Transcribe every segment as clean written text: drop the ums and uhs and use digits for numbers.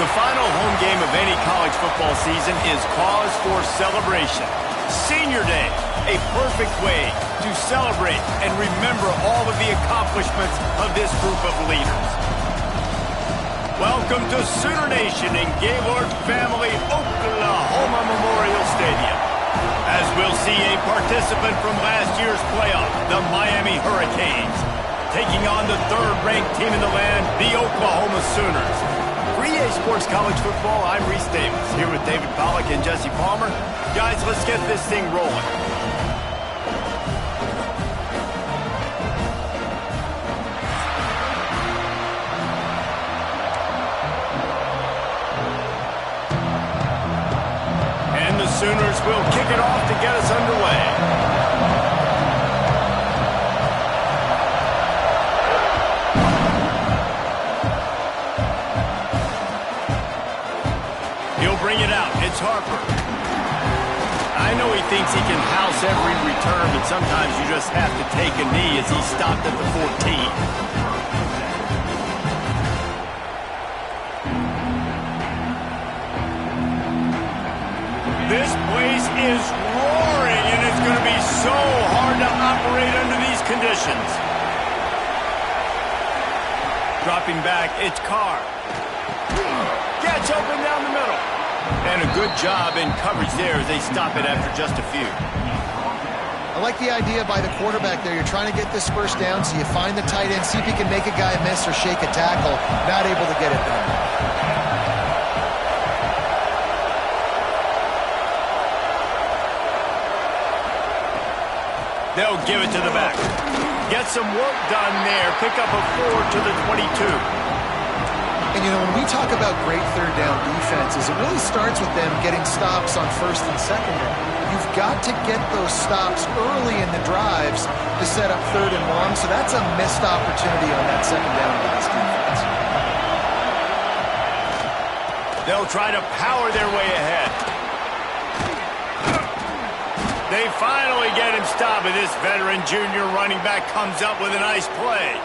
The final home game of any college football season is cause for celebration. Senior Day, a perfect way to celebrate and remember all of the accomplishments of this group of leaders. Welcome to Sooner Nation in Gaylord Family Oklahoma Memorial Stadium. As we'll see a participant from last year's playoff, the Miami Hurricanes, taking on the third-ranked team in the land, the Oklahoma Sooners. For EA Sports College Football, I'm Reese Davis, here with David Pollack and Jesse Palmer. Guys, let's get this thing rolling. And the Sooners will kick it off to get us underway. Bring it out. It's Harper. I know he thinks he can house every return, but sometimes you just have to take a knee as he stopped at the 14. This place is roaring, and it's going to be so hard to operate under these conditions. Dropping back, it's Carr. Gets open down the middle. And a good job in coverage there as they stop it after just a few. I like the idea by the quarterback there. You're trying to get this first down, so you find the tight end, see if he can make a guy miss or shake a tackle. Not able to get it done. They'll give it to the back. Get some work done there. Pick up a 4 to the 22. And, you know, when we talk about great third down defenses, it really starts with them getting stops on first and second down. You've got to get those stops early in the drives to set up third and long, so that's a missed opportunity on that second down by this defense. They'll try to power their way ahead. They finally get him stopped, and this veteran junior running back comes up with a nice play.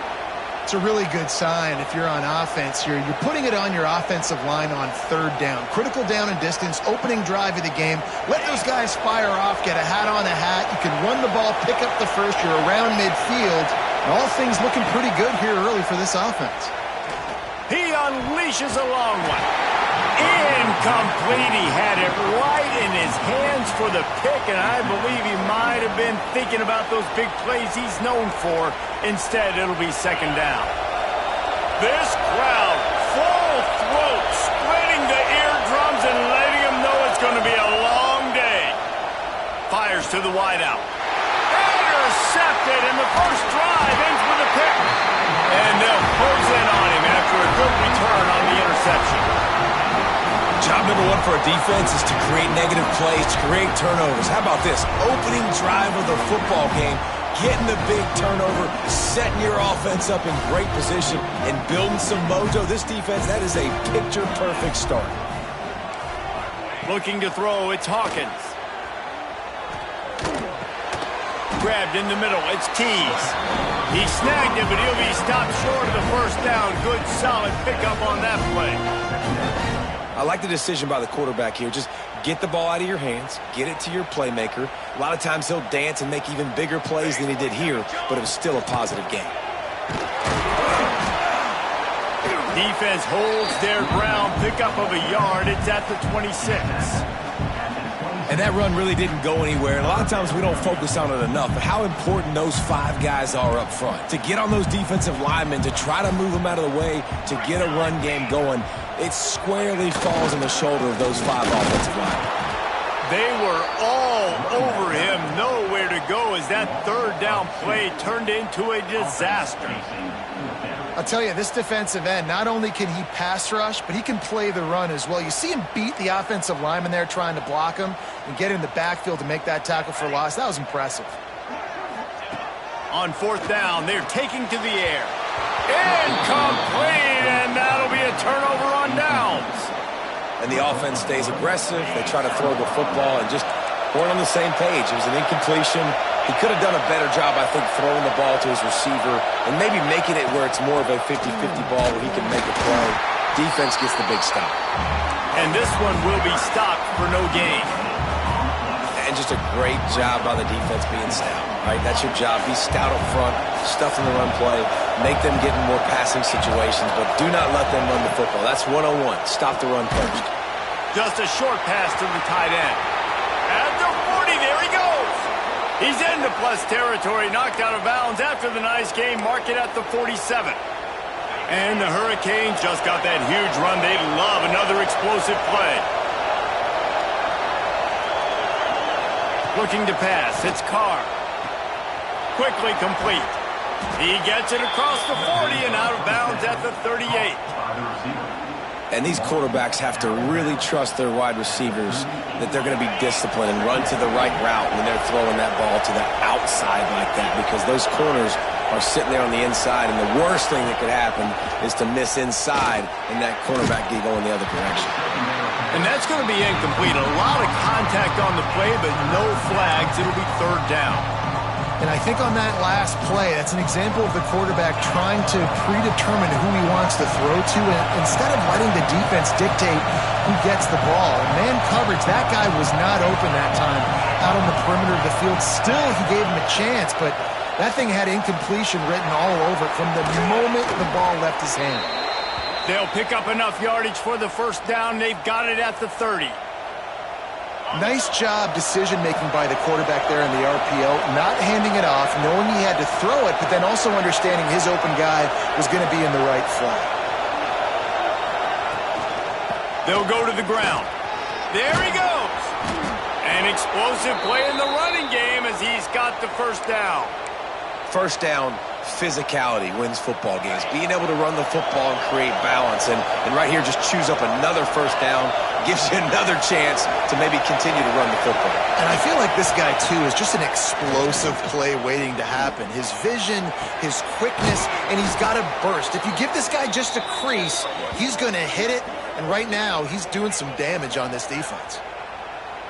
It's a really good sign if you're on offense here. You're putting it on your offensive line on third down. Critical down and distance, opening drive of the game. Let those guys fire off, get a hat on a hat. You can run the ball, pick up the first. You're around midfield. And all things looking pretty good here early for this offense. He unleashes a long one. Incomplete. He had it right in his hands for the pick, and I believe he might have been thinking about those big plays he's known for. Instead, it'll be second down. This crowd, full throat, splitting the eardrums and letting them know it's going to be a long day. Fires to the wideout. Intercepted, and the first drive ends with a pick. And they'll close in on him after a good return on the interception. Job number one for a defense is to create negative plays, to create turnovers. How about this? Opening drive of the football game, getting the big turnover, setting your offense up in great position, and building some mojo. This defense, that is a picture-perfect start. Looking to throw, it's Hawkins. Grabbed in the middle, it's Tees. He snagged it, but he'll be stopped short of the first down. Good, solid pickup on that play. I like the decision by the quarterback here. Just get the ball out of your hands, get it to your playmaker. A lot of times he'll dance and make even bigger plays than he did here, but it was still a positive game. Defense holds their ground, pickup of a yard. It's at the 26. And that run really didn't go anywhere. And a lot of times we don't focus on it enough, but how important those five guys are up front. To get on those defensive linemen, to try to move them out of the way, to get a run game going, it squarely falls on the shoulder of those five offensive linemen. They were all over him, nowhere to go as that third down play turned into a disaster. I'll tell you, this defensive end, not only can he pass rush, but he can play the run as well. You see him beat the offensive lineman there trying to block him and get in the backfield to make that tackle for loss. That was impressive. On fourth down, they're taking to the air. Incomplete, and that'll be a turnover on downs. And the offense stays aggressive. They try to throw the football and just weren't on the same page. It was an incompletion. He could have done a better job, I think, throwing the ball to his receiver and maybe making it where it's more of a 50-50 ball where he can make a play. Defense gets the big stop. And this one will be stopped for no gain. And just a great job by the defense being stout, right? That's your job. Be stout up front, stuff in the run play, make them get in more passing situations, but do not let them run the football. That's 101. Stop the run first. Just a short pass to the tight end. At the 40, there he goes. He's into plus territory, knocked out of bounds after the nice game. Mark it at the 47. And the Hurricanes just got that huge run. They love another explosive play. Looking to pass. It's Carr. Quickly complete. He gets it across the 40 and out of bounds at the 38. And these quarterbacks have to really trust their wide receivers that they're going to be disciplined and run to the right route when they're throwing that ball to the outside like that, because those corners are sitting there on the inside, and the worst thing that could happen is to miss inside and that cornerback get going the other direction. And that's going to be incomplete. A lot of contact on the play, but no flags. It'll be third down. And I think on that last play, that's an example of the quarterback trying to predetermine who he wants to throw to, and instead of letting the defense dictate who gets the ball. Man coverage, that guy was not open that time out on the perimeter of the field. Still, he gave him a chance, but that thing had incompletion written all over it from the moment the ball left his hand. They'll pick up enough yardage for the first down. They've got it at the 30. Nice job decision-making by the quarterback there in the RPO, not handing it off, knowing he had to throw it, but then also understanding his open guy was going to be in the right flat. They'll go to the ground. There he goes. An explosive play in the running game as he's got the first down. First down, physicality wins football games. Being able to run the football and create balance. And right here, just choose up another first down, gives you another chance to maybe continue to run the football. And I feel like this guy, too, is just an explosive play waiting to happen. His vision, his quickness, and he's got a burst. If you give this guy just a crease, he's going to hit it. And right now, he's doing some damage on this defense.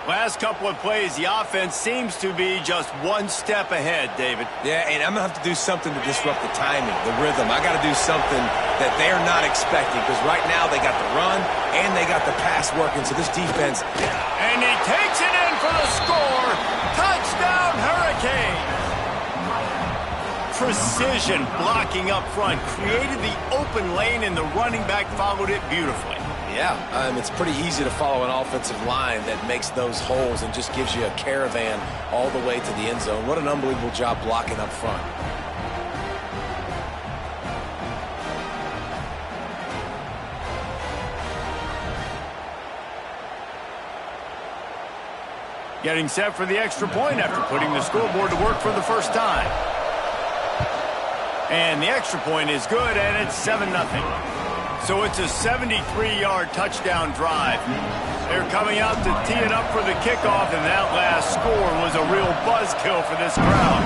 Last couple of plays, the offense seems to be just one step ahead, David. Yeah, and I'm going to have to do something to disrupt the timing, the rhythm. I got to do something that they're not expecting, because right now they got the run and they got the pass working, so this defense... And he takes it in for the score. Touchdown, Hurricanes. Precision blocking up front, created the open lane, and the running back followed it beautifully. Yeah, it's pretty easy to follow an offensive line that makes those holes and just gives you a caravan all the way to the end zone. What an unbelievable job blocking up front. Getting set for the extra point after putting the scoreboard to work for the first time. And the extra point is good, and it's 7-0. So it's a 73-yard touchdown drive. They're coming out to tee it up for the kickoff, and that last score was a real buzzkill for this crowd.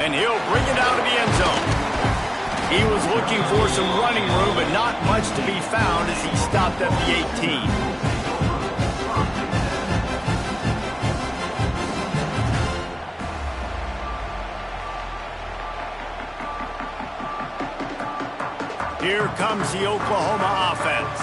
And he'll bring it out of the end zone. He was looking for some running room, but not much to be found as he stopped at the 18. Here comes the Oklahoma offense.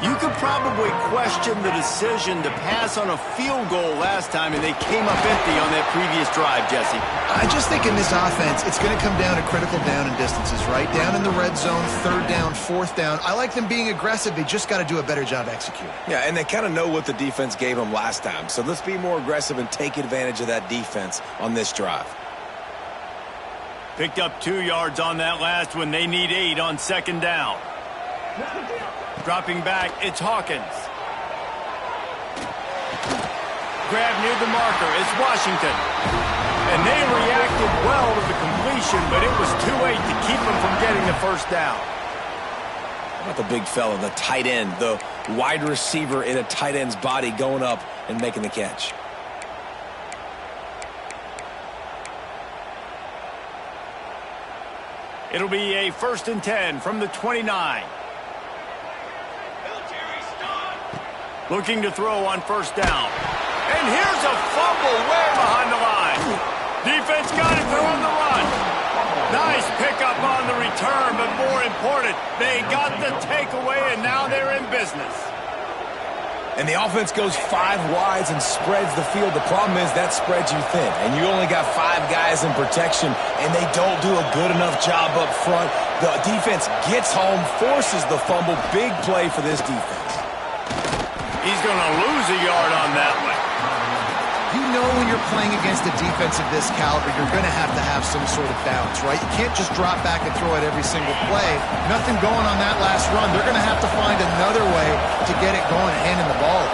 You could probably question the decision to pass on a field goal last time, and they came up empty on that previous drive, Jesse. I just think in this offense, it's going to come down to critical down and distances, right? Down in the red zone, third down, fourth down. I like them being aggressive. They just got to do a better job executing. Yeah, and they kind of know what the defense gave them last time. So let's be more aggressive and take advantage of that defense on this drive. Picked up 2 yards on that last one. They need 8 on second down. Dropping back, it's Hawkins. Grab near the marker, it's Washington. And they reacted well to the completion, but it was too late to keep them from getting the first down. How about the big fella, the tight end, the wide receiver in a tight end's body going up and making the catch? It'll be a 1st and 10 from the 29. Looking to throw on first down. And here's a fumble way behind the line. Defense got it, they're on the run. Nice pickup on the return, but more important, they got the takeaway, and now they're in business. And the offense goes 5 wides and spreads the field. The problem is that spreads you thin, and you only got 5 guys in protection, and they don't do a good enough job up front. The defense gets home, forces the fumble. Big play for this defense. He's going to lose a yard on that one. You know when you're playing against a defense of this caliber, you're going to have some sort of bounce, right? You can't just drop back and throw it every single play. Nothing going on that last run. They're going to have to find another way to get it going and handing the ball.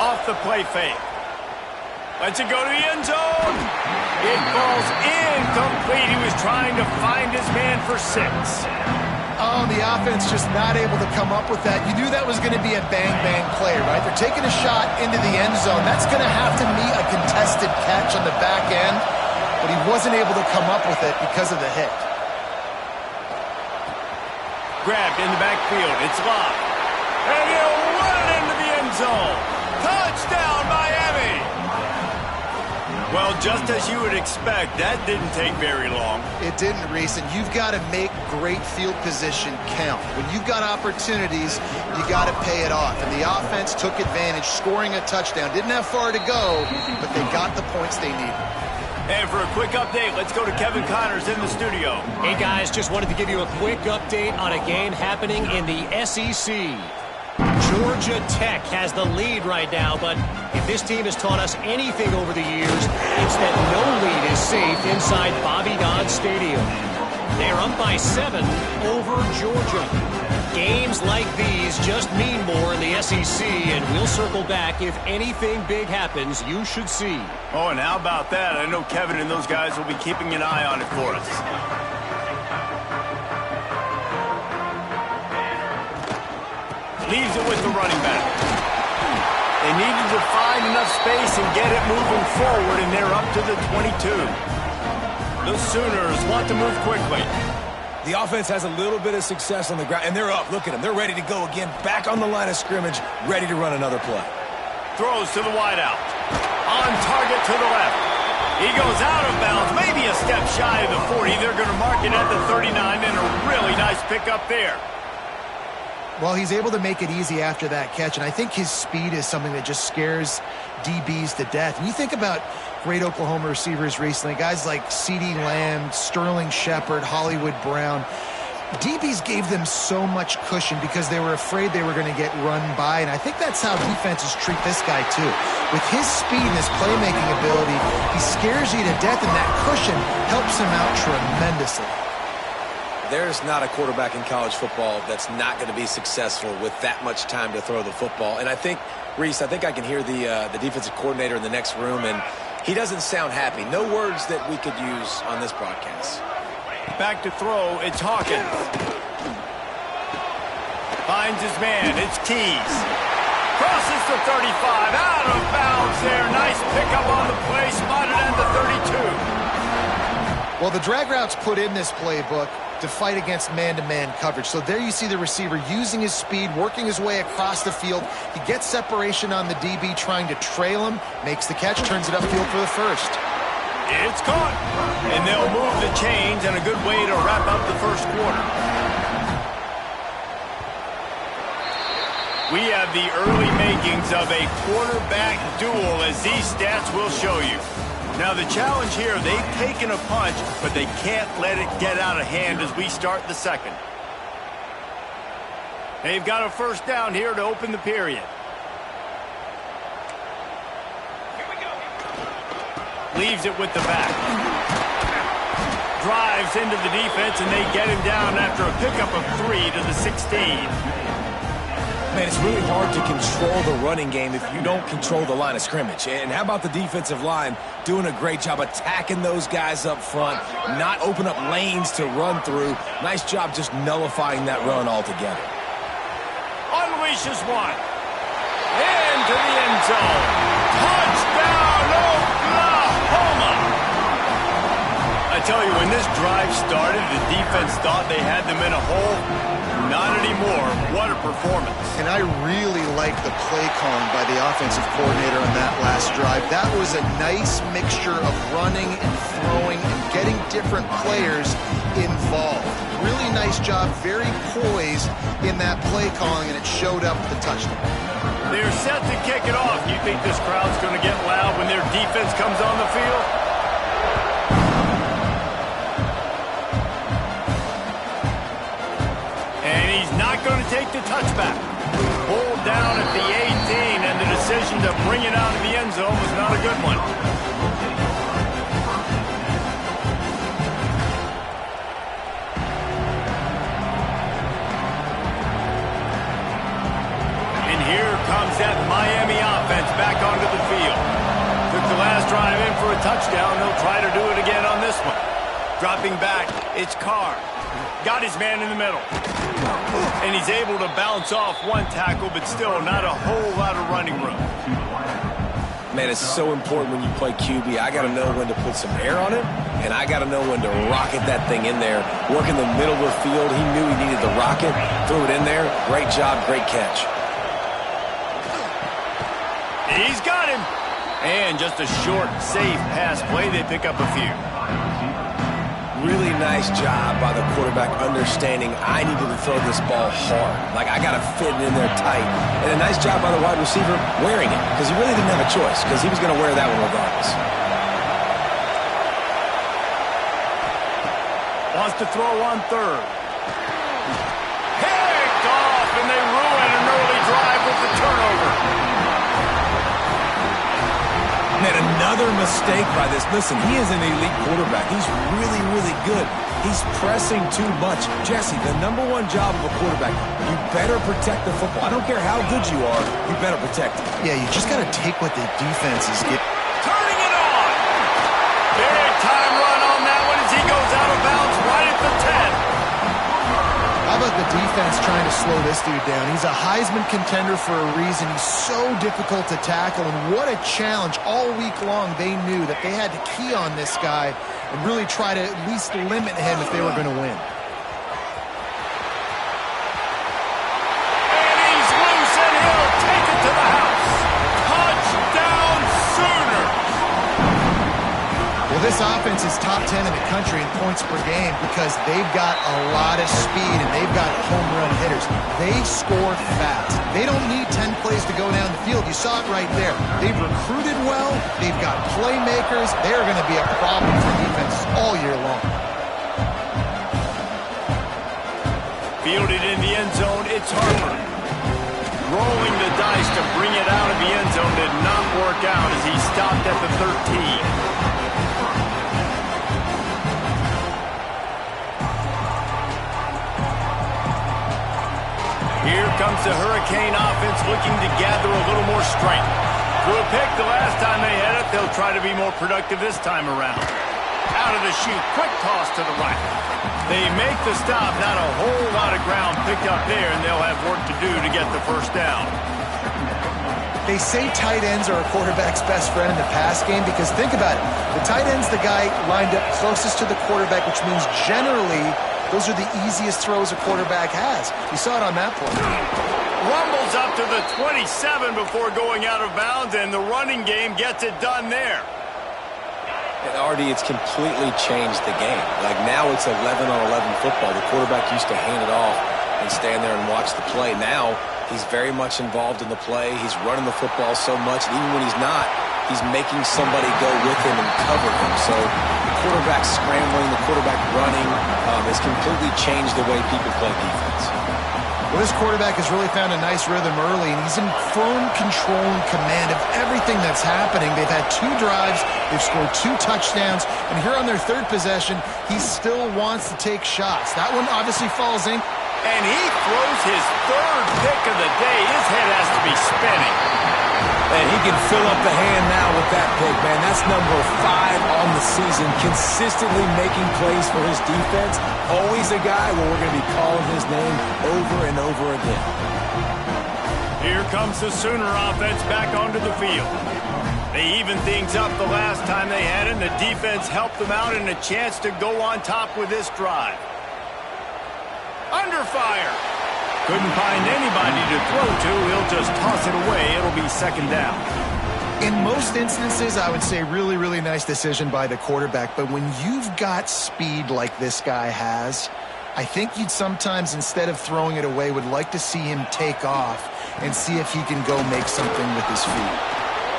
Off the play fake. Lets it go to the end zone. It falls incomplete. He was trying to find his man for 6. Oh, the offense just not able to come up with that. You knew that was going to be a bang-bang play, right? They're taking a shot into the end zone. That's going to have to meet a contested catch on the back end, but he wasn't able to come up with it because of the hit. Grabbed in the backfield. It's locked. And he'll run it into the end zone. Touchdown, Miami! Well, just as you would expect, that didn't take very long. It didn't, Reese, and you've got to make great field position count. When you've got opportunities, you got to pay it off. And the offense took advantage, scoring a touchdown. Didn't have far to go, but they got the points they needed. And for a quick update, let's go to Kevin Connors in the studio. Hey, guys, just wanted to give you a quick update on a game happening in the SEC. Georgia Tech has the lead right now, but if this team has taught us anything over the years, it's that no lead is safe inside Bobby Dodd Stadium. They're up by 7 over Georgia. Games like these just mean more in the SEC, and we'll circle back if anything big happens you should see. Oh, and how about that? I know Kevin and those guys will be keeping an eye on it for us. Leaves it with the running back. They needed to find enough space and get it moving forward, and they're up to the 22. The Sooners want to move quickly. The offense has a little bit of success on the ground, and they're up. Look at them. They're ready to go again. Back on the line of scrimmage, ready to run another play. Throws to the wideout. On target to the left. He goes out of bounds, maybe a step shy of the 40. They're going to mark it at the 39, and a really nice pickup there. Well, he's able to make it easy after that catch, and I think his speed is something that just scares DBs to death. And you think about great Oklahoma receivers recently, guys like CeeDee Lamb, Sterling Shepard, Hollywood Brown. DBs gave them so much cushion because they were afraid they were going to get run by, and I think that's how defenses treat this guy too. With his speed and his playmaking ability, he scares you to death, and that cushion helps him out tremendously. There's not a quarterback in college football that's not going to be successful with that much time to throw the football. And I think, Reese, I can hear the defensive coordinator in the next room, and he doesn't sound happy. No words that we could use on this broadcast. Back to throw, it's Hawkins. Finds his man, it's Keys. Crosses the 35, out of bounds there. Nice pickup on the play, spotted at the 32. Well, the drag routes put in this playbook to fight against man-to-man coverage. So there you see the receiver using his speed, working his way across the field. He gets separation on the DB, trying to trail him, makes the catch, turns it upfield for the first. It's caught. And they'll move the chains, and a good way to wrap up the first quarter. We have the early makings of a quarterback duel, as these stats will show you. Now, the challenge here, they've taken a punch, but they can't let it get out of hand as we start the second. They've got a first down here to open the period. Leaves it with the back. Drives into the defense, and they get him down after a pickup of 3 to the 16. Man, it's really hard to control the running game if you don't control the line of scrimmage. And how about the defensive line doing a great job attacking those guys up front, not open up lanes to run through. Nice job just nullifying that run altogether. Unleashes one. Into the end zone. Touchdown, Oklahoma! I tell you, when this drive started, the defense thought they had them in a hole. Not anymore. What a performance. And I really like the play calling by the offensive coordinator on that last drive. That was a nice mixture of running and throwing and getting different players involved. Really nice job, very poised in that play calling, and it showed up with the touchdown. They're set to kick it off. You think this crowd's going to get loud when their defense comes on the field? And he's not going to take the touchback. Pulled down at the 18, and the decision to bring it out of the end zone was not a good one. And here comes that Miami offense back onto the field. Took the last drive in for a touchdown. They'll try to do it again on this one. Dropping back, it's Carr. Got his man in the middle. And he's able to bounce off one tackle, but still not a whole lot of running room. Man, it's so important when you play QB. I got to know when to put some air on it, and I got to know when to rocket that thing in there. Work in the middle of the field. He knew he needed the rocket. Threw it in there. Great job, great catch. He's got him. And just a short, safe pass play. They pick up a few. Really nice job by the quarterback understanding I needed to throw this ball hard. Like, I got to fit it in there tight. And a nice job by the wide receiver wearing it, because he really didn't have a choice, because he was going to wear that one regardless. Wants to throw on third. Picked off, and they ruin an early drive with the turnover. Man, another mistake by this. Listen, he is an elite quarterback. He's really, really good. He's pressing too much. Jesse, the #1 job of a quarterback, you better protect the football. I don't care how good you are, you better protect it. Yeah, you just got to take what the defenses get. Turning it on. Big time run on that one as he goes out of bounds right at the 10. How about the defense trying to slow this dude down? He's a Heisman contender for a reason. He's so difficult to tackle, and what a challenge. All week long, they knew that they had to key on this guy and really try to at least limit him if they were going to win. And he's loose, and he'll take it to the house. Touchdown Sooners! Well, this offense is top 10 in the country in points per game because they've got a lot of speed and they've got home run hitters. They score fast. They don't need 10 plays to go down the field. You saw it right there. They've recruited well. They've got playmakers. They're going to be a problem for defense all year long. Fielded in the end zone, it's Harper. Rolling the dice to bring it out of the end zone did not work out as he stopped at the 13. Here comes the Hurricane offense looking to gather a little more strength. Threw a pick the last time they had it. They'll try to be more productive this time around. Out of the chute, quick toss to the right. They make the stop, not a whole lot of ground picked up there, and they'll have work to do to get the first down. They say tight ends are a quarterback's best friend in the pass game because think about it. The tight end's the guy lined up closest to the quarterback, which means generally those are the easiest throws a quarterback has. You saw it on that play. Rumbles up to the 27 before going out of bounds, and the running game gets it done there. And RD, it's completely changed the game. Like, now it's 11-on-11 football. The quarterback used to hand it off and stand there and watch the play. Now he's very much involved in the play. He's running the football so much, and even when he's not, he's making somebody go with him and cover him. So the quarterback scrambling, the quarterback running has completely changed the way people play defense. Well, this quarterback has really found a nice rhythm early, and he's in firm control and command of everything that's happening. They've had 2 drives, they've scored 2 touchdowns, and here on their 3rd possession, he still wants to take shots. That one obviously falls in. And he throws his 3rd pick of the day. His head has to be spinning. And he can fill up the hand now with that pick, man. That's number 5 on the season, consistently making plays for his defense. Always a guy where we're going to be calling his name over and over again. Here comes the Sooner offense back onto the field. They evened things up the last time they had it, and the defense helped them out and a chance to go on top with this drive. Under fire. Couldn't find anybody to throw to. He'll just toss it away. It'll be second down. In most instances, I would say really, really nice decision by the quarterback. But when you've got speed like this guy has, I think you'd sometimes, instead of throwing it away, would like to see him take off and see if he can go make something with his feet.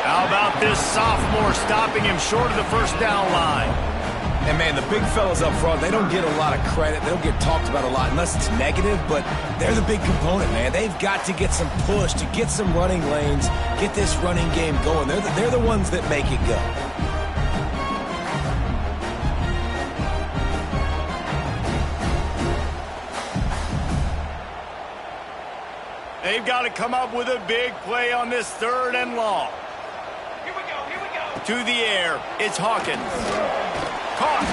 How about this sophomore stopping him short of the first down line? And, man, the big fellas up front, they don't get a lot of credit. They don't get talked about a lot unless it's negative, but they're the big component, man. They've got to get some push, to get some running lanes, get this running game going. They're the ones that make it go. They've got to come up with a big play on this 3rd and long. Here we go. To the air, it's Hawkins. Caught.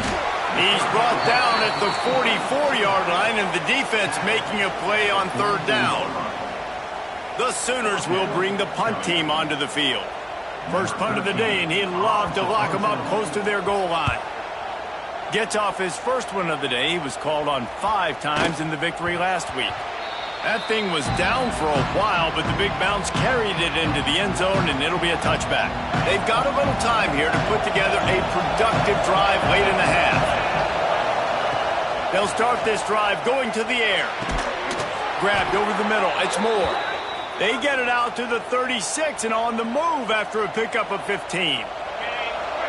He's brought down at the 44-yard line, and the defense making a play on 3rd down. The Sooners will bring the punt team onto the field. First punt of the day, and he'd love to lock them up close to their goal line. Gets off his first one of the day. He was called on 5 times in the victory last week. That thing was down for a while, but the big bounce carried it into the end zone, and it'll be a touchback. They've got a little time here to put together a productive drive late in the half. They'll start this drive going to the air. Grabbed over the middle. It's Moore. They get it out to the 36 and on the move after a pickup of 15.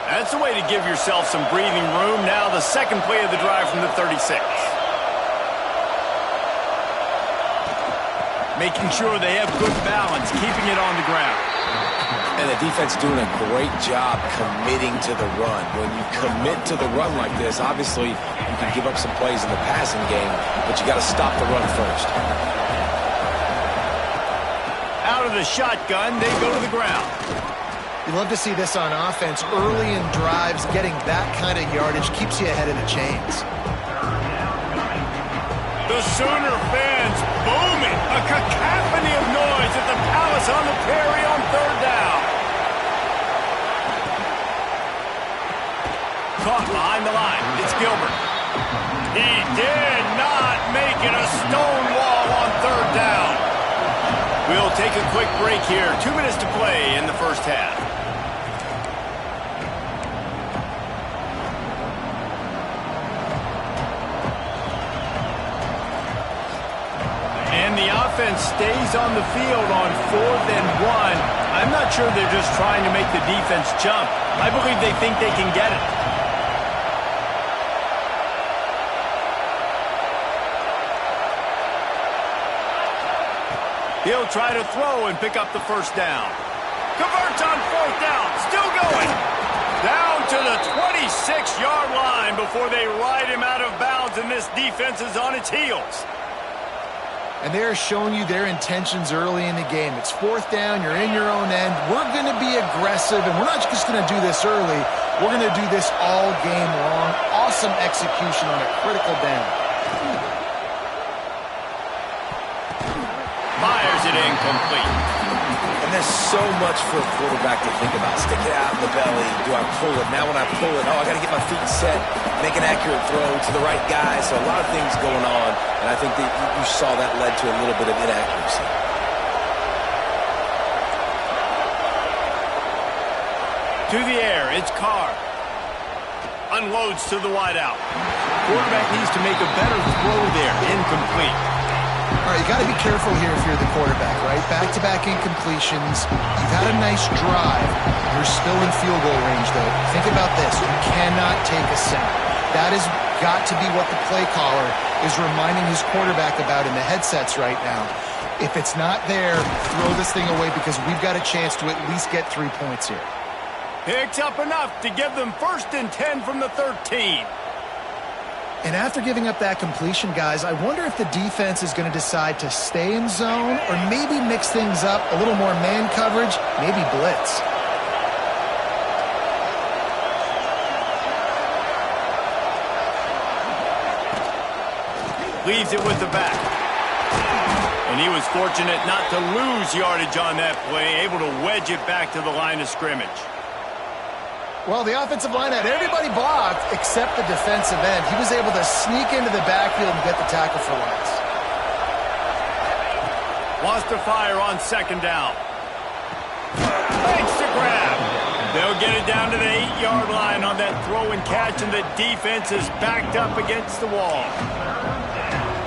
That's the way to give yourself some breathing room. Now the second play of the drive from the 36. Making sure they have good balance, keeping it on the ground. And the defense doing a great job committing to the run. When you commit to the run like this, obviously you can give up some plays in the passing game, but you got to stop the run first. Out of the shotgun, they go to the ground. You love to see this on offense. Early in drives, getting that kind of yardage keeps you ahead of the chains. The Sooner fans booming. A cacophony of noise at the Palace on the Prairie on 3rd down. Caught behind the line. It's Gilbert. He did not make it a stone wall on 3rd down. We'll take a quick break here. 2 minutes to play in the first half. And the offense stays on the field on 4th and 1. I'm not sure they're just trying to make the defense jump. I believe they think they can get it. He'll try to throw and pick up the first down. Converts on 4th down. Still going. Down to the 26-yard line before they ride him out of bounds, and this defense is on its heels. And they're showing you their intentions early in the game. It's 4th down. You're in your own end. We're going to be aggressive, and we're not just going to do this early. We're going to do this all game long. Awesome execution on a critical down. Fires it incomplete. And there's so much for a quarterback to think about. Stick it out in the belly. Do I pull it? Now when I pull it, I got to get my feet set, make an accurate throw to the right guy. So a lot of things going on, and I think that you saw that led to a little bit of inaccuracy. To the air, it's Carr. Unloads to the wideout. Quarterback needs to make a better throw there. Incomplete. All right, you got to be careful here if you're the quarterback, right? Back-to-back incompletions. You've had a nice drive. You're still in field goal range, though. Think about this. You cannot take a sack. That has got to be what the play caller is reminding his quarterback about in the headsets right now. If it's not there, throw this thing away because we've got a chance to at least get 3 points here. Picks up enough to give them 1st and 10 from the 13. And after giving up that completion, guys, I wonder if the defense is going to decide to stay in zone or maybe mix things up, a little more man coverage, maybe blitz. Leaves it with the back. And he was fortunate not to lose yardage on that play, able to wedge it back to the line of scrimmage. Well, the offensive line had everybody blocked except the defensive end. He was able to sneak into the backfield and get the tackle for loss. Wants to fire on second down. Makes the grab. They'll get it down to the 8-yard line on that throw and catch, and the defense is backed up against the wall.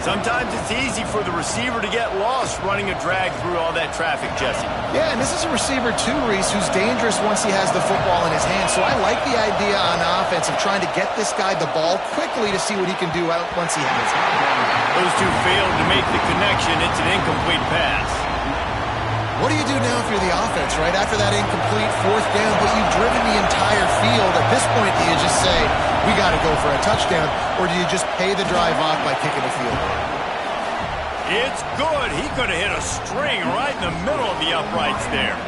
Sometimes it's easy for the receiver to get lost running a drag through all that traffic, Jesse. Yeah, and this is a receiver too, Reese, who's dangerous once he has the football in his hands. So I like the idea on offense of trying to get this guy the ball quickly to see what he can do out once he has it. Those two failed to make the connection. It's an incomplete pass. What do you do now if you're the offense, right? After that incomplete fourth down, but you've driven the entire field. At this point, do you just say, we got to go for a touchdown, or do you just pay the drive off by kicking a field goal? It's good. He could have hit a string right in the middle of the uprights there.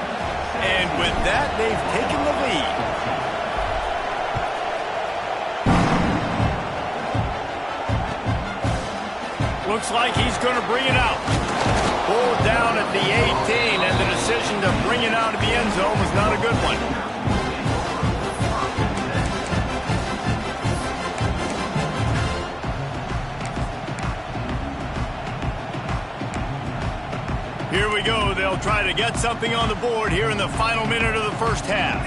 And with that, they've taken the lead. Looks like he's going to bring it out. Pulled down at the 18, and the decision to bring it out of the end zone was not a good one. Here we go. They'll try to get something on the board here in the final minute of the first half.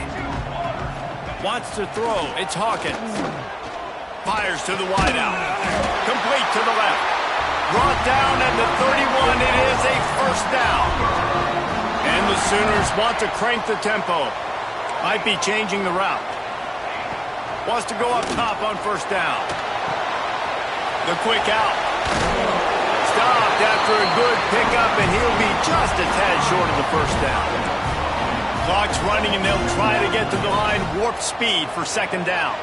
Wants to throw. It's Hawkins. Fires to the wideout. Complete to the left. Brought down at the 31. It is a first down. And the Sooners want to crank the tempo. Might be changing the route. Wants to go up top on first down. The quick out. Stopped after a good pickup, and he'll be just a tad short of the first down. Clock's running, and they'll try to get to the line warp speed for second down.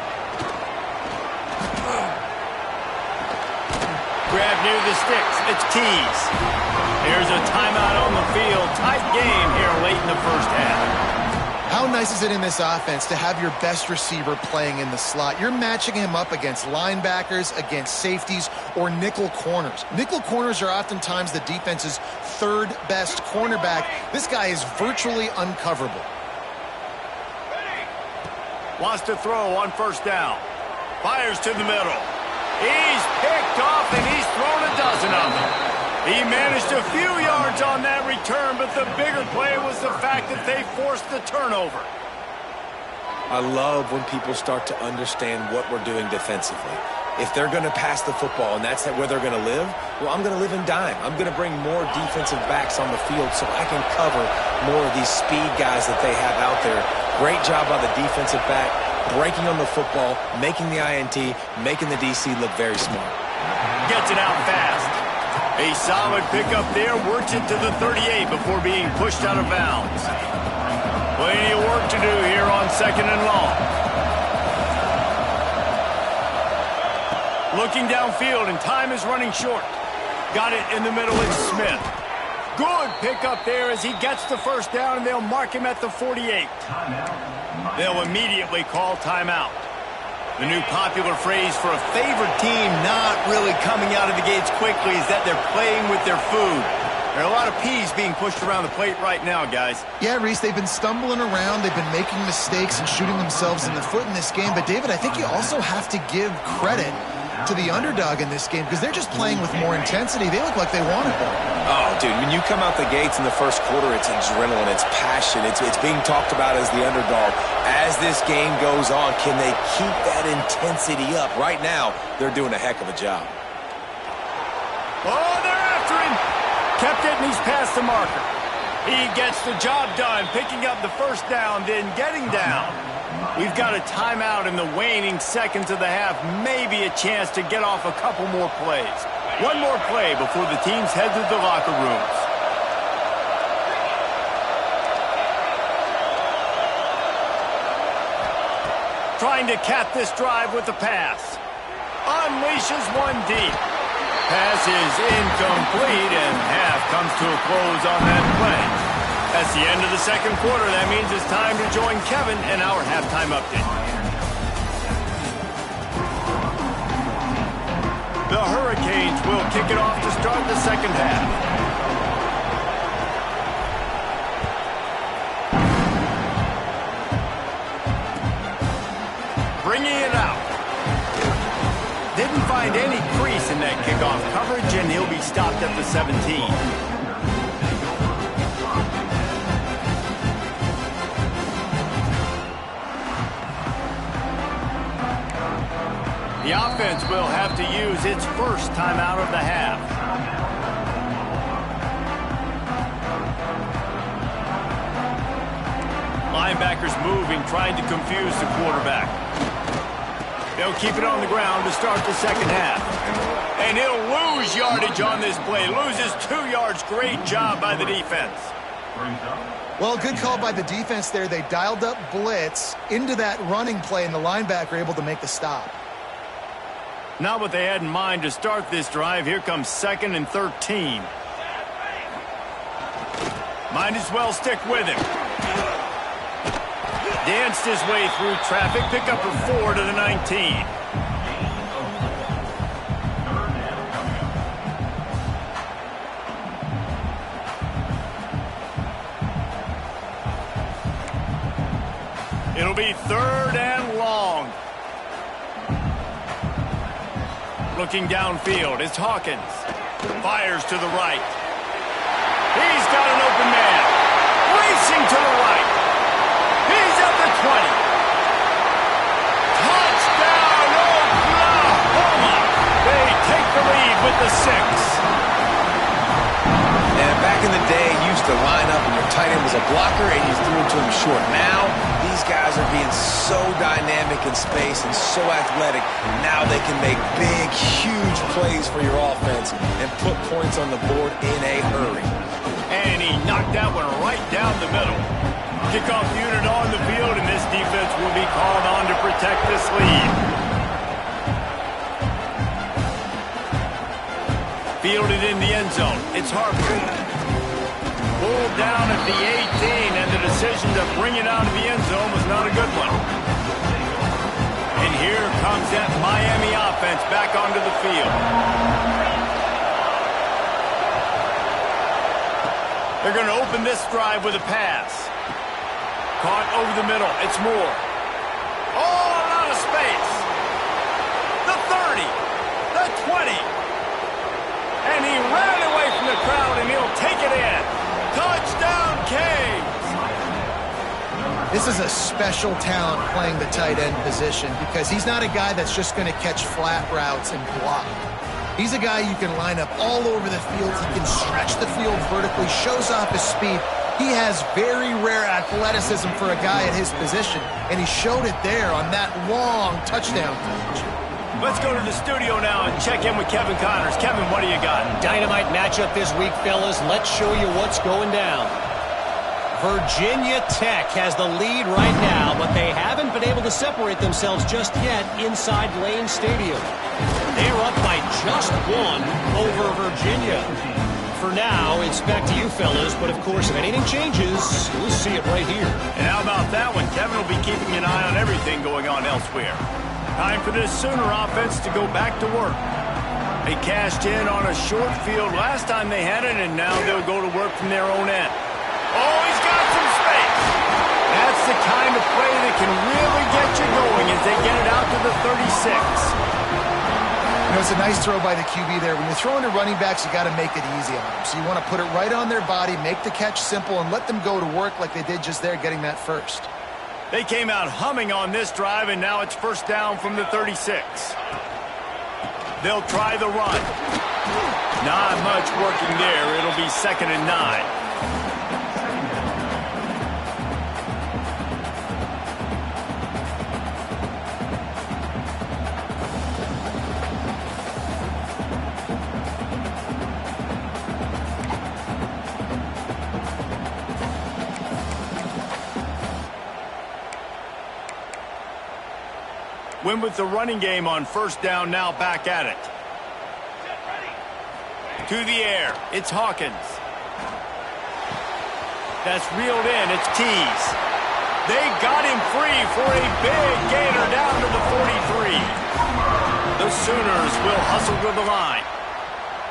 Grab near the sticks. It's Keys. There's a timeout on the field. Tight game here late in the first half. How nice is it in this offense to have your best receiver playing in the slot? You're matching him up against linebackers, against safeties, or nickel corners. Nickel corners are oftentimes the defense's third best cornerback. This guy is virtually uncoverable. Wants to throw on first down. Fires to the middle. He's picked off, and he's thrown a dozen of them. He managed a few yards on that return, but the bigger play was the fact that they forced the turnover. I love when people start to understand what we're doing defensively. If they're going to pass the football and that's where they're going to live, well, I'm going to live in dime. I'm going to bring more defensive backs on the field so I can cover more of these speed guys that they have out there. Great job by the defensive back, breaking on the football, making the INT, making the DC look very smart. Gets it out fast. A solid pickup there, works it to the 38 before being pushed out of bounds. Plenty of work to do here on second and long. Looking downfield, and time is running short. Got it in the middle, it's Smith. Good pickup there as he gets the first down, and they'll mark him at the 48. They'll immediately call timeout. The new popular phrase for a favored team not really coming out of the gates quickly is that they're playing with their food. There are a lot of peas being pushed around the plate right now, guys. Yeah, Reese, they've been stumbling around. They've been making mistakes and shooting themselves in the foot in this game. But, David, I think you also have to give credit to the underdog in this game because they're just playing with more intensity. They look like they want it more. Oh, dude, when you come out the gates in the first quarter, it's adrenaline, it's passion, it's being talked about as the underdog. As this game goes on, can they keep that intensity up? Right now, they're doing a heck of a job. Oh, they're after him. Kept it, and he's past the marker. He gets the job done, picking up the first down, then getting down. We've got a timeout in the waning seconds of the half. Maybe a chance to get off a couple more plays. One more play before the teams head to the locker rooms. Trying to cap this drive with the pass. Unleashes one deep. Pass is incomplete, and half comes to a close on that play. That's the end of the second quarter. That means it's time to join Kevin in our halftime update. The Hurricanes will kick it off to start the second half. Bringing it out. Didn't find any crease in that kickoff coverage, and he'll be stopped at the 17. The offense will have to use its first timeout of the half. Linebackers moving, trying to confuse the quarterback. They'll keep it on the ground to start the second half. And he'll lose yardage on this play. Loses 2 yards. Great job by the defense. Well, good call by the defense there. They dialed up blitz into that running play, and the linebacker able to make the stop. Not what they had in mind to start this drive. Here comes 2nd and 13. Might as well stick with him. Danced his way through traffic. Pick up a 4 to the 19. It'll be 3rd and long. Looking downfield, it's Hawkins. Fires to the right. He's got an open man. Racing to the right. He's at the 20. Touchdown, Oklahoma. They take the lead with the 6. And back in the day, you used to line up and your tight end was a blocker and you threw it to him short. Now, these guys are being so dynamic in space and so athletic. Now they can make big, huge plays for your offense and put points on the board in a hurry. And he knocked that one right down the middle. Kickoff unit on the field, and this defense will be called on to protect this lead. Fielded in the end zone. It's Harper. Pulled down at the 18, and the decision to bring it out of the end zone was not a good one. And here comes that Miami offense back onto the field. They're going to open this drive with a pass. Caught over the middle. It's Moore. Oh, a lot of space. The 30. The 20. And he ran away from the crowd, and he'll take it in. Touchdown, Canes. This is a special talent playing the tight end position because he's not a guy that's just going to catch flat routes and block. He's a guy you can line up all over the field. He can stretch the field vertically, shows off his speed. He has very rare athleticism for a guy at his position, and he showed it there on that long touchdown catch. Let's go to the studio now and check in with Kevin Connors. Kevin, what do you got? Dynamite matchup this week, fellas. Let's show you what's going down. Virginia Tech has the lead right now, but they haven't been able to separate themselves just yet inside Lane Stadium. They're up by just 1 over Virginia. For now, it's back to you, fellas, but of course, if anything changes, we'll see it right here. And how about that one? Kevin will be keeping an eye on everything going on elsewhere. Time for this Sooner offense to go back to work. They cashed in on a short field last time they had it, and now they'll go to work from their own end. Oh, he's got some space. That's the kind of play that can really get you going as they get it out to the 36. You know, it's a nice throw by the QB there. When you're throwing to running backs, you got to make it easy on them. So you want to put it right on their body, make the catch simple, and let them go to work like they did just there, getting that first. They came out humming on this drive, and now it's first down from the 36. They'll try the run. Not much working there. It'll be 2nd and 9. Win with the running game on first down, now back at it. To the air, it's Hawkins. That's reeled in, it's Tease. They got him free for a big gainer down to the 43. The Sooners will hustle to the line.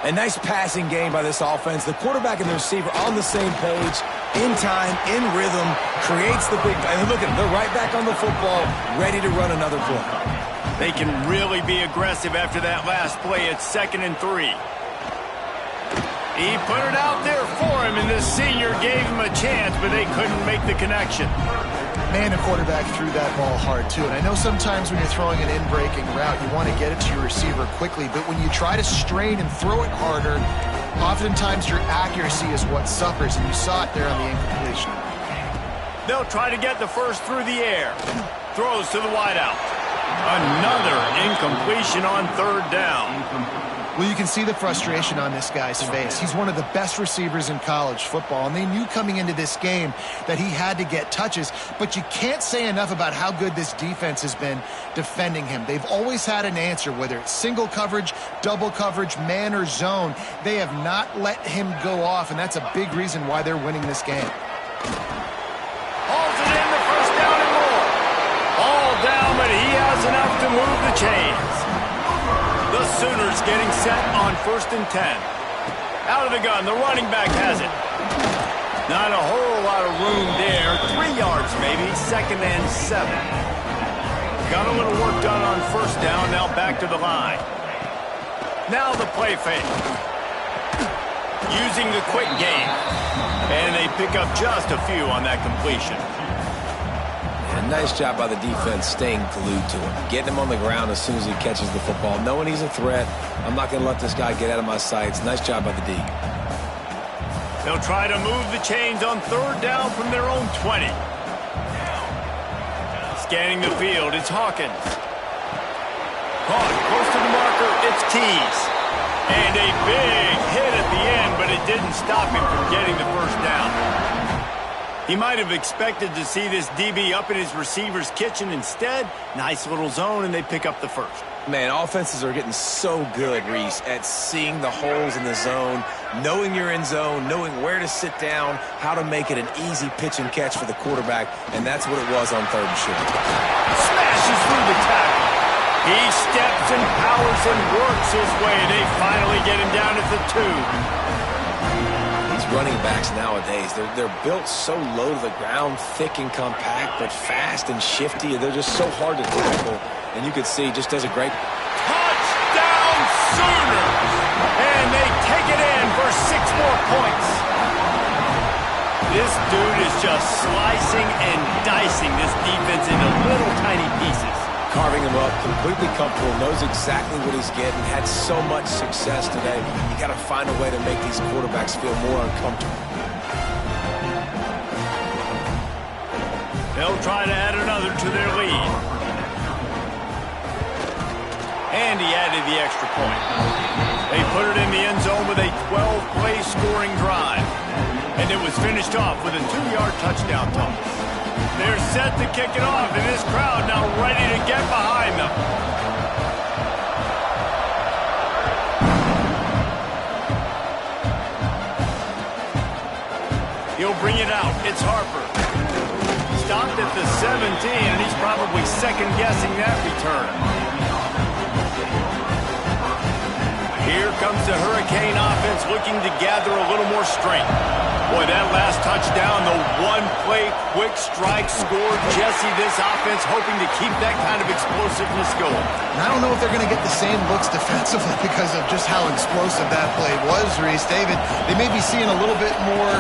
A nice passing game by this offense. The quarterback and the receiver on the same page, in time, in rhythm, creates the big... And look at them, they're right back on the football, ready to run another play. They can really be aggressive after that last play. It's 2nd and 3. He put it out there for him, and the senior gave him a chance, but they couldn't make the connection. Man, the quarterback threw that ball hard, too. And I know sometimes when you're throwing an in-breaking route, you want to get it to your receiver quickly. But when you try to strain and throw it harder, oftentimes your accuracy is what suffers. And you saw it there on the incompletion. They'll try to get the first through the air. Throws to the wideout. Another incompletion on third down. Well, you can see the frustration on this guy's face. He's one of the best receivers in college football, and they knew coming into this game that he had to get touches, but you can't say enough about how good this defense has been defending him. They've always had an answer, whether it's single coverage, double coverage, man, or zone. They have not let him go off, and that's a big reason why they're winning this game. Hauls it in the first down and more. All down, but he has enough to move the chains. The Sooners getting set on 1st and 10. Out of the gun, the running back has it. Not a whole lot of room there. 3 yards maybe, 2nd and 7. Got a little work done on 1st down, now back to the line. Now the play fake. Using the quick game. And they pick up just a few on that completion. And nice job by the defense staying glued to him. Getting him on the ground as soon as he catches the football. Knowing he's a threat, I'm not going to let this guy get out of my sights. Nice job by the D. They'll try to move the chains on 3rd down from their own 20. Scanning the field, it's Hawkins. Caught close to the marker, it's Keys. And a big hit at the end, but it didn't stop him from getting the first down. He might have expected to see this DB up in his receiver's kitchen. Instead, nice little zone, and they pick up the first. Man, offenses are getting so good, Reese, at seeing the holes in the zone, knowing you're in zone, knowing where to sit down, how to make it an easy pitch and catch for the quarterback, and that's what it was on 3rd and short. Smashes through the tackle. He steps and powers and works his way. They finally get him down at the 2. Running backs nowadays, they're built so low to the ground, thick and compact, but fast and shifty. They're just so hard to tackle, and you can see just does a great... Touchdown Sooners! And they take it in for 6 more points. This dude is just slicing and dicing this defense into little tiny pieces. Carving him up, completely comfortable, knows exactly what he's getting, had so much success today. You got to find a way to make these quarterbacks feel more uncomfortable. They'll try to add another to their lead. And he added the extra point. They put it in the end zone with a 12-play scoring drive. And it was finished off with a 2-yard touchdown toss. They're set to kick it off, and this crowd now ready to get behind them. He'll bring it out. It's Harper. Stopped at the 17, and he's probably second-guessing that return. Here comes the Hurricane offense looking to gather a little more strength. Boy, that last touchdown, the one-play quick strike score. Jesse, this offense hoping to keep that kind of explosiveness going. And I don't know if they're going to get the same looks defensively because of just how explosive that play was, Reese. David, they may be seeing a little bit more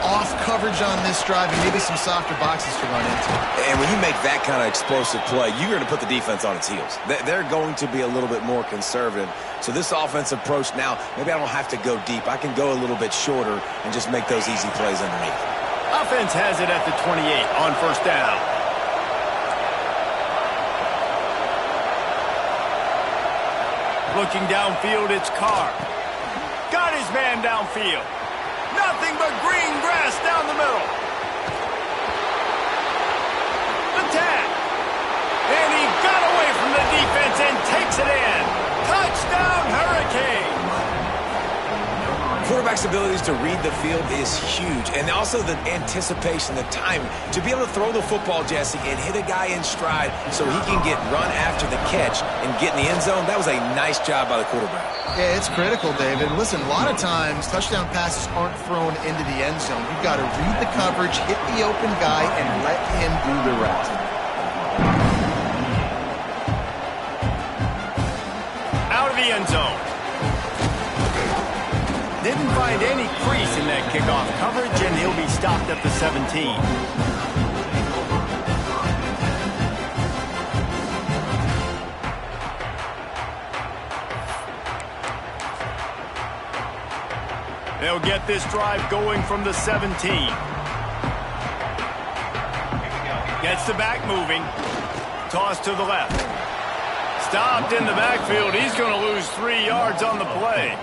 off coverage on this drive and maybe some softer boxes to run into. And when you make that kind of explosive play, you're going to put the defense on its heels. They're going to be a little bit more conservative. So this offensive approach now, maybe I don't have to go deep. I can go a little bit shorter and just make those easy plays underneath. Offense has it at the 28 on 1st down. Looking downfield, it's Carr. Got his man downfield. Nothing but green grass down the middle. The tag. And he got away from the defense and takes it in. Touchdown, Hurricane. Quarterback's abilities to read the field is huge. And also the anticipation, the timing. To be able to throw the football, Jesse, and hit a guy in stride so he can get run after the catch and get in the end zone, that was a nice job by the quarterback. Yeah, it's critical, David. Listen, a lot of times touchdown passes aren't thrown into the end zone. You've got to read the coverage, hit the open guy, and let him do the rest. Out of the end zone. Didn't Couldn't find any crease in that kickoff coverage, and he'll be stopped at the 17. They'll get this drive going from the 17. Gets the back moving. Toss to the left. Stopped in the backfield. He's going to lose 3 yards on the play.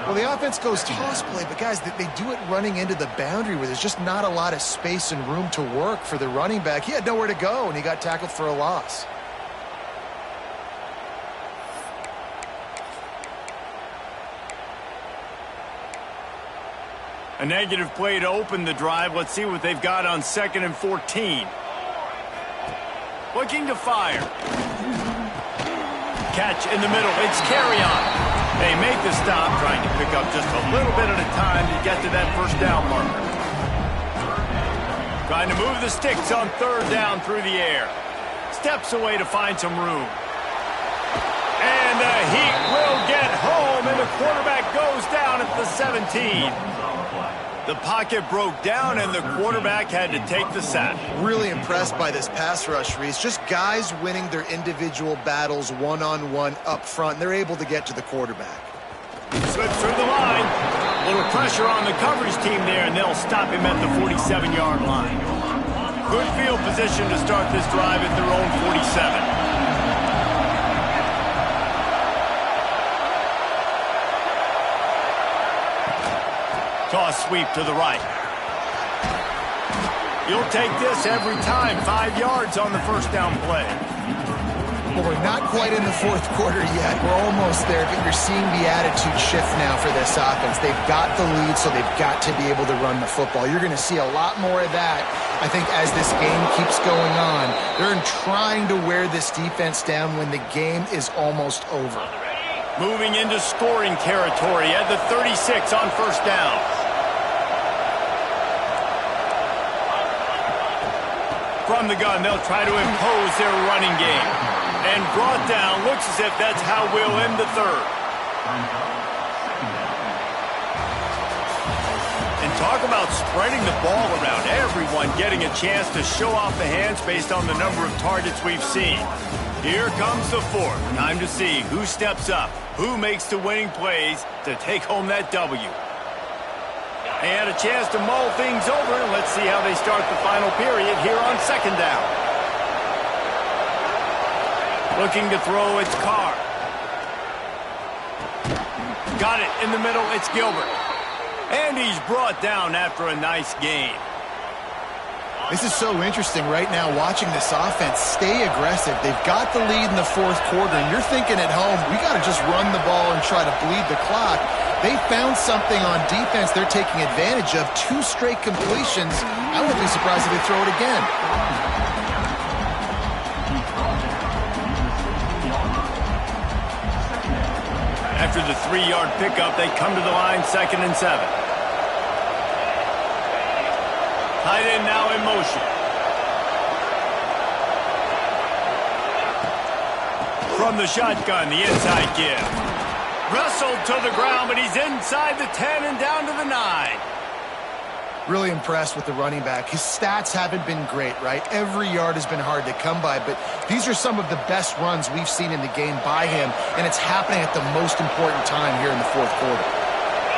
Well, the offense goes toss play, but guys, they do it running into the boundary where there's just not a lot of space and room to work for the running back. He had nowhere to go, and he got tackled for a loss. A negative play to open the drive. Let's see what they've got on 2nd and 14. Looking to fire. Catch in the middle. It's carry on. They make the stop, trying to pick up just a little bit at a time to get to that first down marker. Trying to move the sticks on 3rd down through the air. Steps away to find some room. And the Heat will get home, and the quarterback goes down at the 17. The pocket broke down, and the quarterback had to take the sack. Really impressed by this pass rush, Reese. Just guys winning their individual battles one-on-one up front. They're able to get to the quarterback. Slips through the line. A little pressure on the coverage team there, and they'll stop him at the 47-yard line. Good field position to start this drive at their own 47. Toss sweep to the right. You'll take this every time. 5 yards on the first down play. Well, we're not quite in the 4th quarter yet. We're almost there, but you're seeing the attitude shift now for this offense. They've got the lead, so they've got to be able to run the football. You're going to see a lot more of that, I think, as this game keeps going on. They're trying to wear this defense down when the game is almost over. Moving into scoring territory at the 36 on first down. From the gun, they'll try to impose their running game. And brought down, looks as if that's how we'll end the 3rd. And talk about spreading the ball around. Everyone getting a chance to show off the hands based on the number of targets we've seen. Here comes the 4th. Time to see who steps up, who makes the winning plays to take home that W. And a chance to mull things over, and let's see how they start the final period here on 2nd down. Looking to throw, it's Carr. Got it in the middle, it's Gilbert. And he's brought down after a nice gain. This is so interesting right now, watching this offense stay aggressive. They've got the lead in the 4th quarter, and you're thinking at home, we got to just run the ball and try to bleed the clock. They found something on defense they're taking advantage of. 2 straight completions. I wouldn't be surprised if they throw it again. After the 3-yard pickup, they come to the line 2nd and 7. Tight end now in motion. From the shotgun, the inside give. Wrestled to the ground, but he's inside the 10 and down to the 9. Really impressed with the running back. His stats haven't been great, right? Every yard has been hard to come by, but these are some of the best runs we've seen in the game by him, and it's happening at the most important time here in the 4th quarter.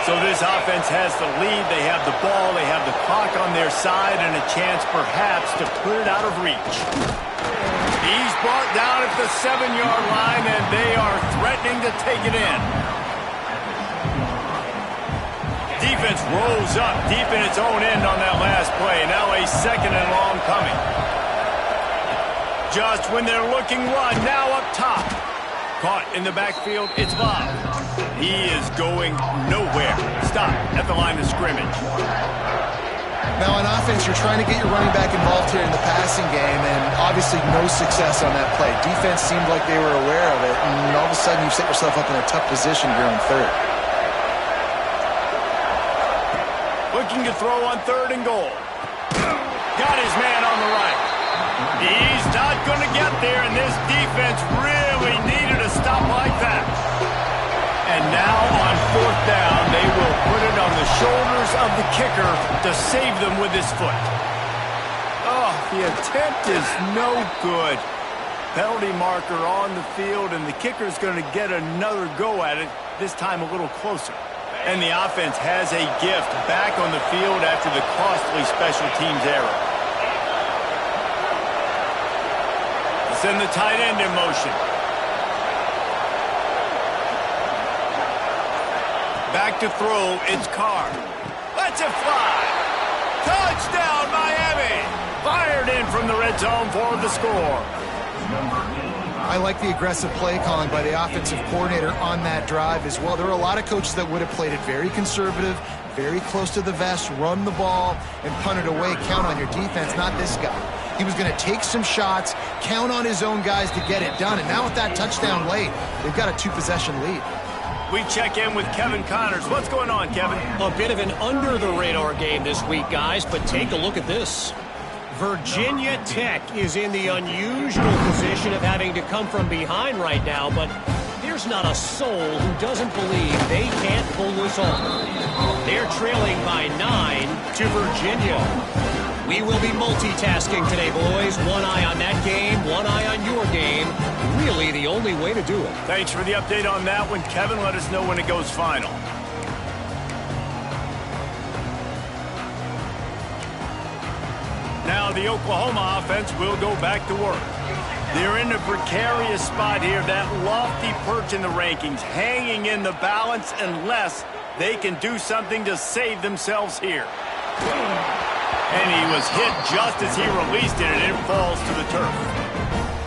So this offense has the lead. They have the ball. They have the clock on their side and a chance perhaps to put it out of reach. He's brought down at the 7-yard line, and they are threatening to take it in. Defense rolls up deep in its own end on that last play. Now a 2nd and long coming. Just when they're looking run, now up top. Caught in the backfield, it's Bob. He is going nowhere. Stop at the line of scrimmage. Now on offense, you're trying to get your running back involved here in the passing game, and obviously no success on that play. Defense seemed like they were aware of it, and all of a sudden you set yourself up in a tough position here on 3rd. Looking to throw on 3rd and goal. Got his man on the right. He's not going to get there, and this defense really needed a stop like that. And now on 4th down, they shoulders of the kicker to save them with his foot. Oh, the attempt is no good. Penalty marker on the field, and the kicker's going to get another go at it, this time a little closer. And the offense has a gift back on the field after the costly special teams error. Send the tight end in motion. Back to throw, it's Carr. Lets it fly. Touchdown, Miami. Fired in from the red zone for the score. I like the aggressive play calling by the offensive coordinator on that drive as well. There are a lot of coaches that would have played it very conservative, very close to the vest, run the ball, and punt it away. Count on your defense, not this guy. He was going to take some shots, count on his own guys to get it done. And now with that touchdown late, they've got a 2-possession lead. We check in with Kevin Connors. What's going on, Kevin? A bit of an under-the-radar game this week, guys, but take a look at this. Virginia Tech is in the unusual position of having to come from behind right now, but there's not a soul who doesn't believe they can't pull this off. They're trailing by 9 to Virginia. We will be multitasking today, boys. One eye on that game, one eye on your game. Really the only way to do it. Thanks for the update on that one, Kevin. Let us know when it goes final. Now the Oklahoma offense will go back to work. They're in a precarious spot here, that lofty perch in the rankings, hanging in the balance unless they can do something to save themselves here. And he was hit just as he released it, and it falls to the turf.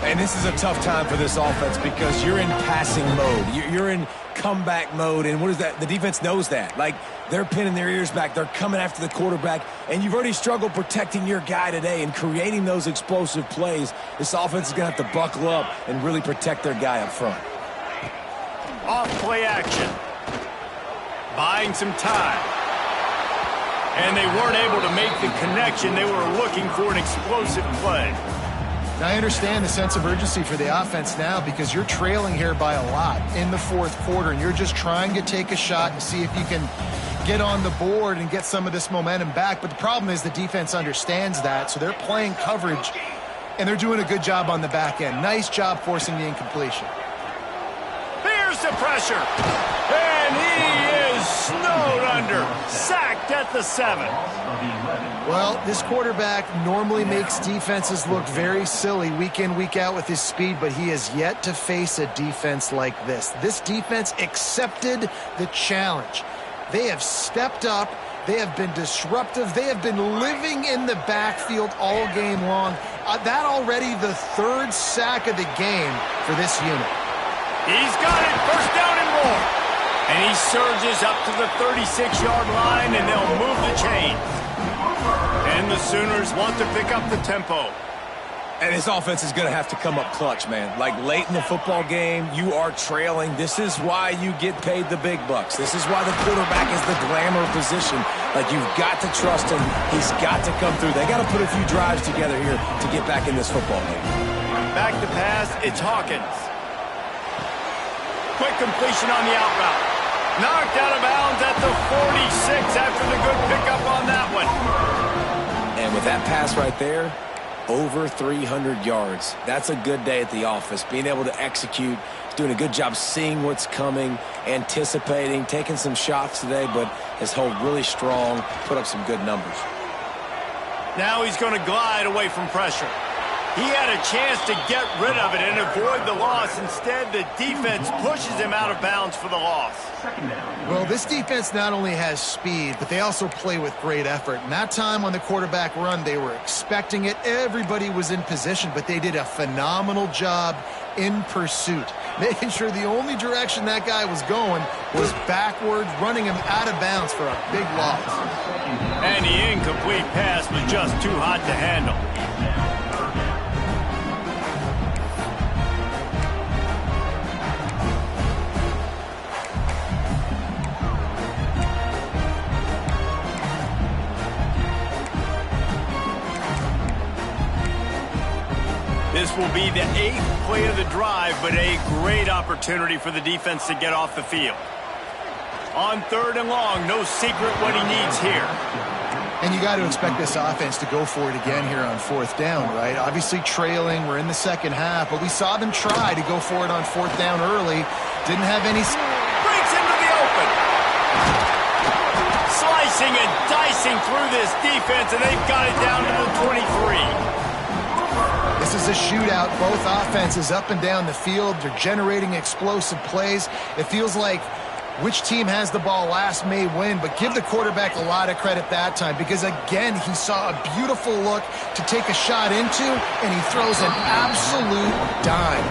And this is a tough time for this offense because you're in passing mode. You're in comeback mode, and what is that? The defense knows that. Like, they're pinning their ears back. They're coming after the quarterback, and you've already struggled protecting your guy today and creating those explosive plays. This offense is going to have to buckle up and really protect their guy up front. Off play action. Buying some time. And they weren't able to make the connection. They were looking for an explosive play. Now, I understand the sense of urgency for the offense now because you're trailing here by a lot in the fourth quarter, and you're just trying to take a shot and see if you can get on the board and get some of this momentum back. But the problem is the defense understands that, so they're playing coverage, and they're doing a good job on the back end. Nice job forcing the incompletion. Here's the pressure, and he is snowed under, sacked at the 7. Well, this quarterback normally makes defenses look very silly week in, week out with his speed, but he has yet to face a defense like this. This defense accepted the challenge. They have stepped up. They have been disruptive. They have been living in the backfield all game long. That already the 3rd sack of the game for this unit. He's got it. First down and more. And he surges up to the 36-yard line, and they'll move the chains. And the Sooners want to pick up the tempo. And this offense is going to have to come up clutch, man. Like, late in the football game, you are trailing. This is why you get paid the big bucks. This is why the quarterback is the glamour position. Like, you've got to trust him. He's got to come through. They got to put a few drives together here to get back in this football game. Back to pass, it's Hawkins. Quick completion on the out route. Knocked out of bounds at the 46 after the good pickup on that one. And with that pass right there, over 300 yards. That's a good day at the office. Being able to execute, doing a good job seeing what's coming, anticipating, taking some shots today, but has held really strong, put up some good numbers. Now he's going to glide away from pressure. He had a chance to get rid of it and avoid the loss. Instead, the defense pushes him out of bounds for the loss. Well, this defense not only has speed, but they also play with great effort. And that time on the quarterback run, they were expecting it. Everybody was in position, but they did a phenomenal job in pursuit, making sure the only direction that guy was going was backward, running him out of bounds for a big loss. And the incomplete pass was just too hot to handle. This will be the 8th play of the drive, but a great opportunity for the defense to get off the field. On 3rd and long, no secret what he needs here. And you got to expect this offense to go for it again here on 4th down, right? Obviously trailing, we're in the second half, but we saw them try to go for it on 4th down early. Didn't have any... Breaks into the open. Slicing and dicing through this defense, and they've got it down to the 23. This is a shootout. Both offenses up and down the field. They're generating explosive plays. It feels like which team has the ball last may win, but give the quarterback a lot of credit that time because, again, he saw a beautiful look to take a shot into, and he throws an absolute dime.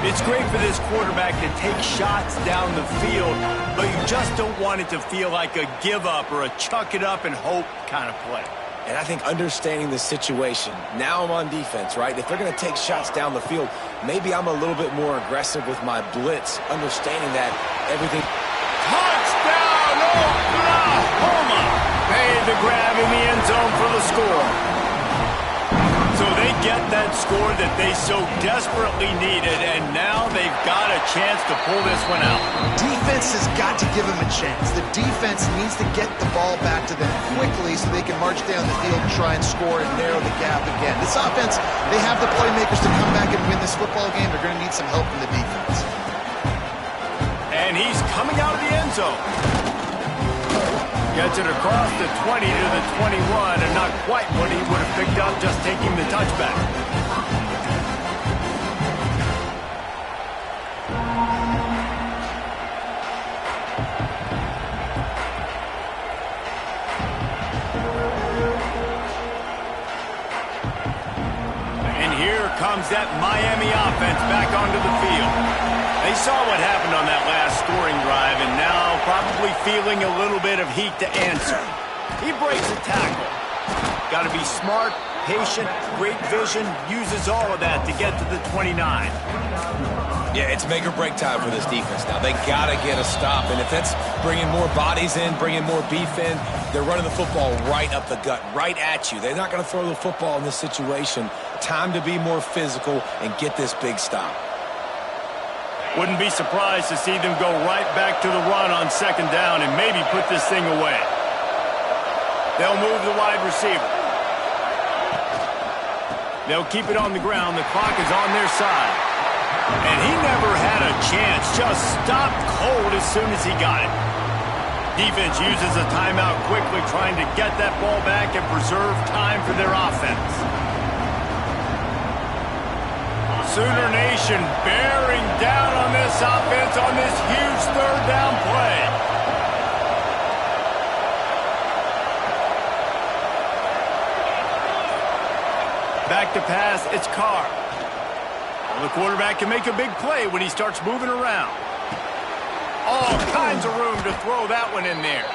It's great for this quarterback to take shots down the field, but you just don't want it to feel like a give-up or a chuck-it-up-and-hope kind of play. And I think understanding the situation, now I'm on defense, right? If they're going to take shots down the field, maybe I'm a little bit more aggressive with my blitz, understanding that everything... Touchdown, Oklahoma! Made the grab in the end zone for the score. So they get that score that they so desperately needed, and now they've got a chance to pull this one out. Defense has got to give them a chance. The defense needs to get the ball back to them quickly so they can march down the field and try and score and narrow the gap again. This offense, they have the playmakers to come back and win this football game. They're going to need some help from the defense. And he's coming out of the end zone. Gets it across the 20 to the 21, and not quite what he would have picked up just taking the touchback. And here comes that Miami offense back onto the field. They saw what happened on that last scoring drive, and now probably feeling a little bit of heat to answer. He breaks a tackle. Got to be smart, patient, great vision, uses all of that to get to the 29. Yeah, it's make or break time for this defense now. They got to get a stop, and if that's bringing more bodies in, bringing more beef in, they're running the football right up the gut, right at you. They're not going to throw the football in this situation. Time to be more physical and get this big stop. Wouldn't be surprised to see them go right back to the run on 2nd down and maybe put this thing away. They'll move the wide receiver. They'll keep it on the ground. The clock is on their side. And he never had a chance. Just stopped cold as soon as he got it. Defense uses a timeout quickly, trying to get that ball back and preserve time for their offense. Sooner Nation bearing down on this offense on this huge 3rd down play. Back to pass, it's Carr. Well, the quarterback can make a big play when he starts moving around. All kinds of room to throw that one in there.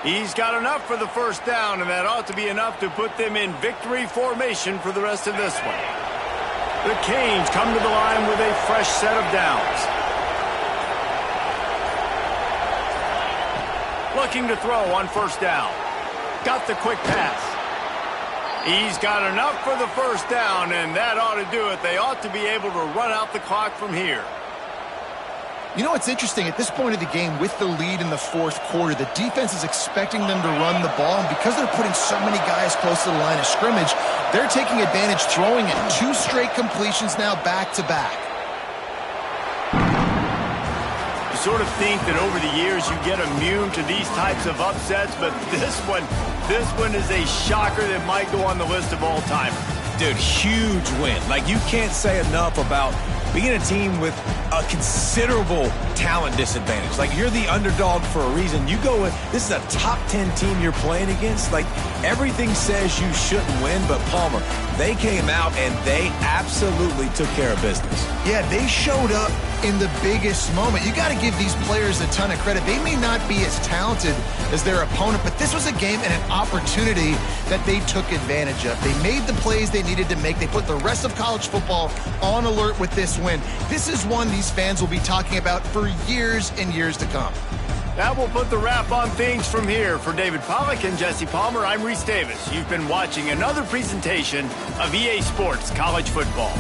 He's got enough for the 1st down, and that ought to be enough to put them in victory formation for the rest of this one. The Canes come to the line with a fresh set of downs. Looking to throw on 1st down. Got the quick pass. He's got enough for the 1st down, and that ought to do it. They ought to be able to run out the clock from here. You know what's interesting? At this point of the game, with the lead in the 4th quarter, the defense is expecting them to run the ball, and because they're putting so many guys close to the line of scrimmage, they're taking advantage, throwing it. 2 straight completions now back-to-back. You sort of think that over the years you get immune to these types of upsets, but this one is a shocker that might go on the list of all-time. Dude, huge win. Like, you can't say enough about being a team with a considerable talent disadvantage. Like, you're the underdog for a reason. You go with, this is a top 10 team you're playing against. Like, everything says you shouldn't win, but Palmer, they came out and they absolutely took care of business. Yeah, they showed up in the biggest moment. You got to give these players a ton of credit. They may not be as talented as their opponent, but this was a game and an opportunity that they took advantage of. They made the plays they needed to make. They put the rest of college football on alert with this win. This is one these fans will be talking about for years and years to come. That will put the wrap on things from here. For David Pollack and Jesse Palmer, I'm Reese Davis. You've been watching another presentation of EA Sports College Football.